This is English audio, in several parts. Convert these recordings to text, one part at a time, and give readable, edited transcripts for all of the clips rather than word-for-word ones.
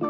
Hey,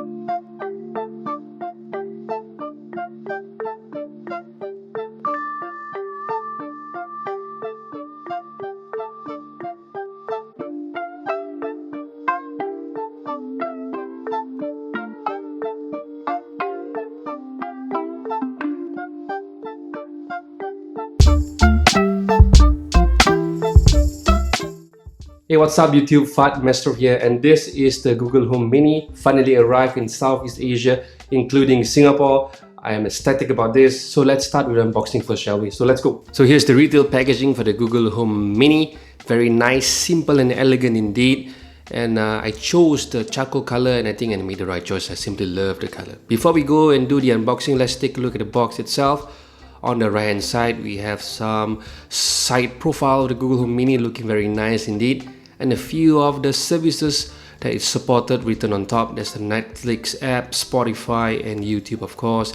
what's up YouTube? Fat Master here, and this is the Google Home Mini. Finally arrived in Southeast Asia, including Singapore. I am ecstatic about this. So let's start with unboxing first, shall we? So let's go. So here's the retail packaging for the Google Home Mini. Very nice, simple and elegant indeed. And I chose the charcoal color, and I think I made the right choice. I simply love the color. Before we go and do the unboxing, let's take a look at the box itself. On the right hand side, we have some side profile of the Google Home Mini, looking very nice indeed. And a few of the services that is supported written on top. There's the Netflix app, Spotify, and YouTube, of course.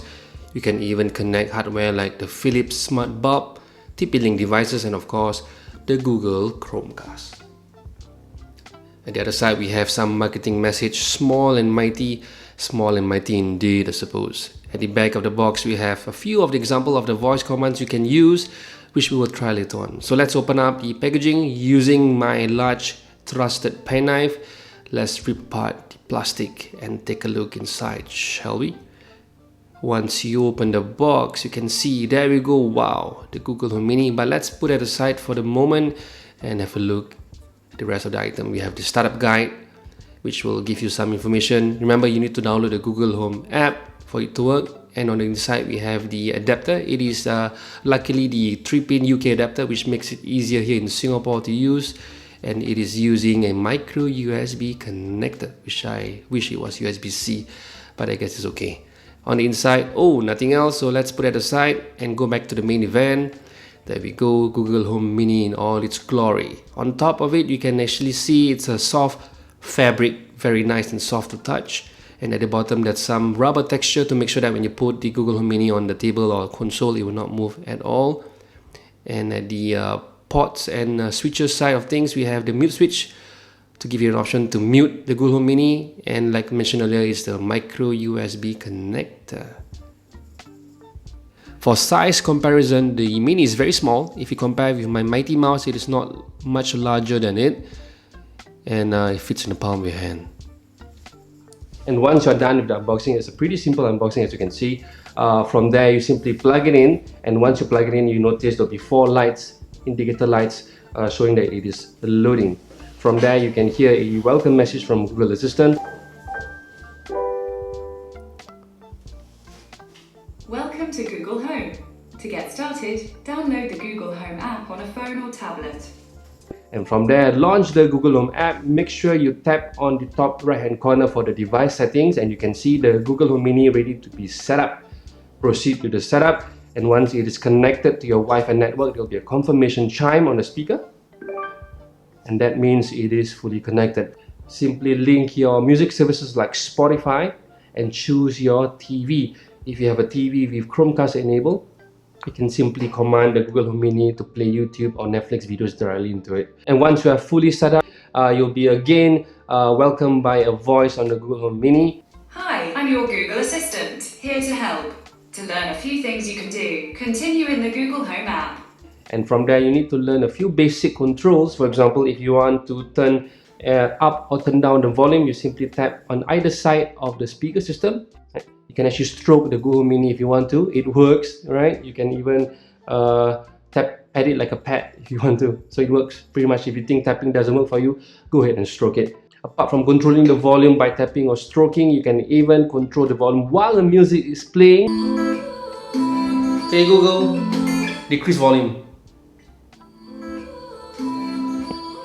You can even connect hardware like the Philips Smart Bulb, TP-Link devices, and of course the Google Chromecast. At the other side, we have some marketing message, small and mighty indeed, I suppose. At the back of the box, we have a few of the example of the voice commands you can use, which we will try later on. So let's open up the packaging using my large trusted penknife. Let's rip apart the plastic and take a look inside, shall we? Once you open the box, you can see, there we go, wow, the Google Home Mini. But let's put it aside for the moment and have a look at the rest of the item. We have the startup guide, which will give you some information. Remember, you need to download the Google Home app for it to work. And on the inside, we have the adapter. It is luckily the 3-pin UK adapter, which makes it easier here in Singapore to use. And it is using a micro USB connector, which I wish it was USB-C, but I guess it's okay. On the inside, oh, nothing else. So let's put it aside and go back to the main event. There we go, Google Home Mini in all its glory. On top of it, you can actually see it's a soft fabric, very nice and soft to touch. And at the bottom, there's some rubber texture to make sure that when you put the Google Home Mini on the table or console, it will not move at all. And at the ports and switches side of things, we have the mute switch to give you an option to mute the Google Home Mini. And like mentioned earlier, is the micro USB connector. For size comparison, the Mini is very small. If you compare with my Mighty Mouse, it is not much larger than it. And it fits in the palm of your hand. And once you're done with the unboxing, it's a pretty simple unboxing, as you can see. From there, you simply plug it in, and once you plug it in, you notice there'll be 4 lights, indicator lights, showing that it is loading. From there, you can hear a welcome message from Google Assistant. Welcome to Google Home. To get started, download the Google Home app on a phone or tablet. And from there, launch the Google Home app. Make sure you tap on the top right hand corner for the device settings, and you can see the Google Home Mini ready to be set up. Proceed to the setup, and once it is connected to your Wi-Fi network, there will be a confirmation chime on the speaker, and that means it is fully connected. Simply link your music services like Spotify and choose your TV. If you have a TV with Chromecast enabled, you can simply command the Google Home Mini to play YouTube or Netflix videos directly into it. And once you are fully set up, you'll be again welcomed by a voice on the Google Home Mini. Hi, I'm your Google Assistant, here to help. To learn a few things you can do, continue in the Google Home app. And from there, you need to learn a few basic controls. For example, if you want to turn up or turn down the volume, you simply tap on either side of the speaker system. You can actually stroke the Google Mini if you want to. It works, right? You can even tap at it like a pad if you want to. So it works pretty much. If you think tapping doesn't work for you, go ahead and stroke it. Apart from controlling the volume by tapping or stroking, you can even control the volume while the music is playing. Hey Google, decrease volume.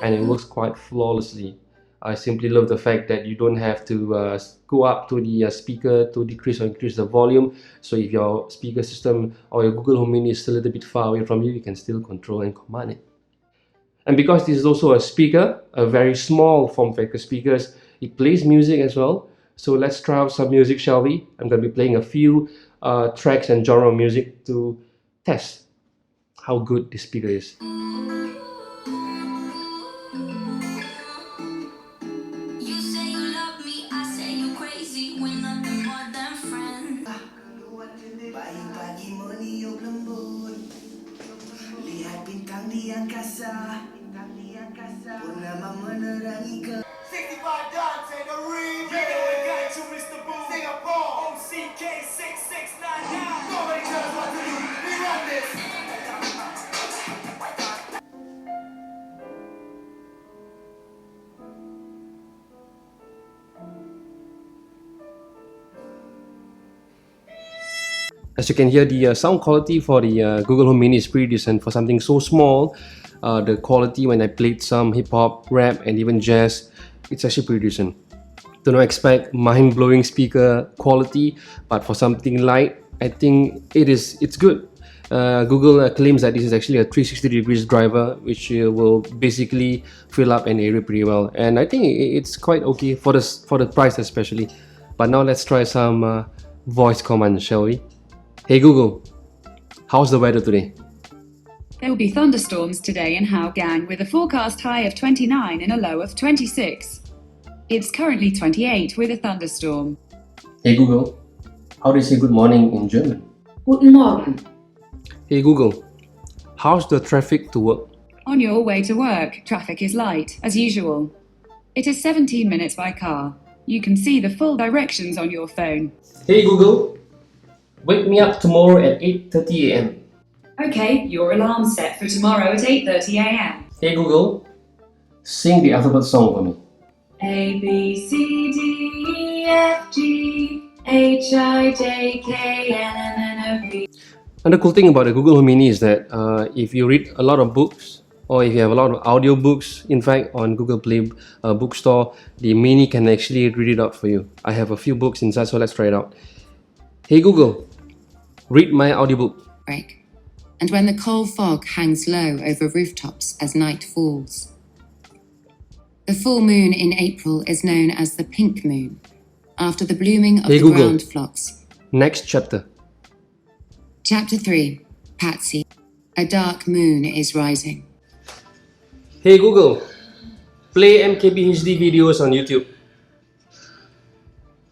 And it works quite flawlessly. I simply love the fact that you don't have to go up to the speaker to decrease or increase the volume. So if your speaker system or your Google Home Mini is still a little bit far away from you, you can still control and command it. And because this is also a speaker, a very small form factor speakers, it plays music as well. So let's try out some music, shall we? I'm going to be playing a few tracks and genre of music to test how good this speaker is. Pagi-pagi meniup lembut, lihat bintang di angkasa, purnama menerangi ke 65 Dante, the remix. You know it got you, Mr. Boo. Singapore, OCK 6699. Nobody tells what to do. We run this. As you can hear, the sound quality for the Google Home Mini is pretty decent for something so small. The quality when I played some hip hop, rap, and even jazz, it's actually pretty decent. Do not expect mind-blowing speaker quality, but for something light, I think it's good. Google claims that this is actually a 360 degrees driver, which will basically fill up an area pretty well, and I think it's quite okay for the price especially. But now let's try some voice command, shall we? Hey Google, how's the weather today? There will be thunderstorms today in Hougang with a forecast high of 29 and a low of 26. It's currently 28 with a thunderstorm. Hey Google, how do you say good morning in German? Guten Morgen. Hey Google, how's the traffic to work? On your way to work, traffic is light, as usual. It is 17 minutes by car. You can see the full directions on your phone. Hey Google, wake me up tomorrow at 8:30 a.m. Okay, your alarm's set for tomorrow at 8:30 a.m. Hey Google, sing the alphabet song for me. A, B, C, D, E, F, G, H, I, J, K, L, M, N, O, P. And the cool thing about the Google Home Mini is that if you read a lot of books, or if you have a lot of audio books, in fact on Google Play Bookstore, the Mini can actually read it out for you. I have a few books inside, so let's try it out. Hey Google, read my audiobook. Break. And when the coal fog hangs low over rooftops as night falls. The full moon in April is known as the pink moon, after the blooming of Hey the Google. ground phlox. Next chapter. Chapter 3. Patsy. A dark moon is rising. Hey Google, play MKBHD videos on YouTube.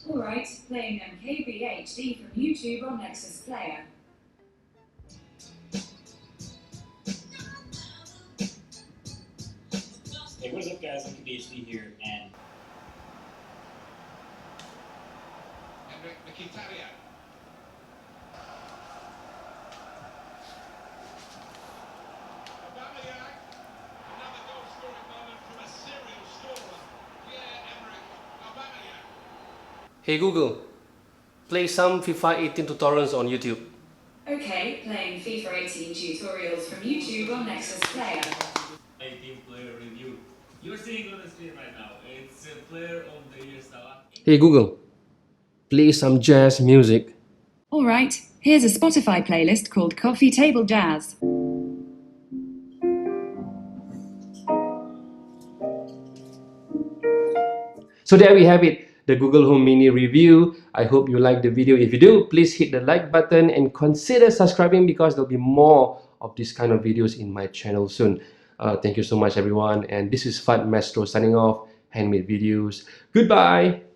Alright, playing MKBHD from YouTube on Nexus Player. Hey, what's up guys, MKBHD here, and Mkhitaryan. Aubameyang, another goal-scoring moment from a serial scorer, Pierre-Emerick Aubameyang. Hey Google, play some FIFA 18 tutorials on YouTube. Okay, playing FIFA 18 tutorials from YouTube on Nexus Player. 18 player review. You're seeing on the screen right now. It's a player of the year style. Hey Google, play some jazz music. Alright, here's a Spotify playlist called Coffee Table Jazz. So there we have it, the Google Home Mini review. I hope you liked the video. If you do, please hit the like button and consider subscribing because there'll be more of this kind of videos in my channel soon. Thank you so much everyone, and this is Fat Maestro signing off. Handmade videos. Goodbye!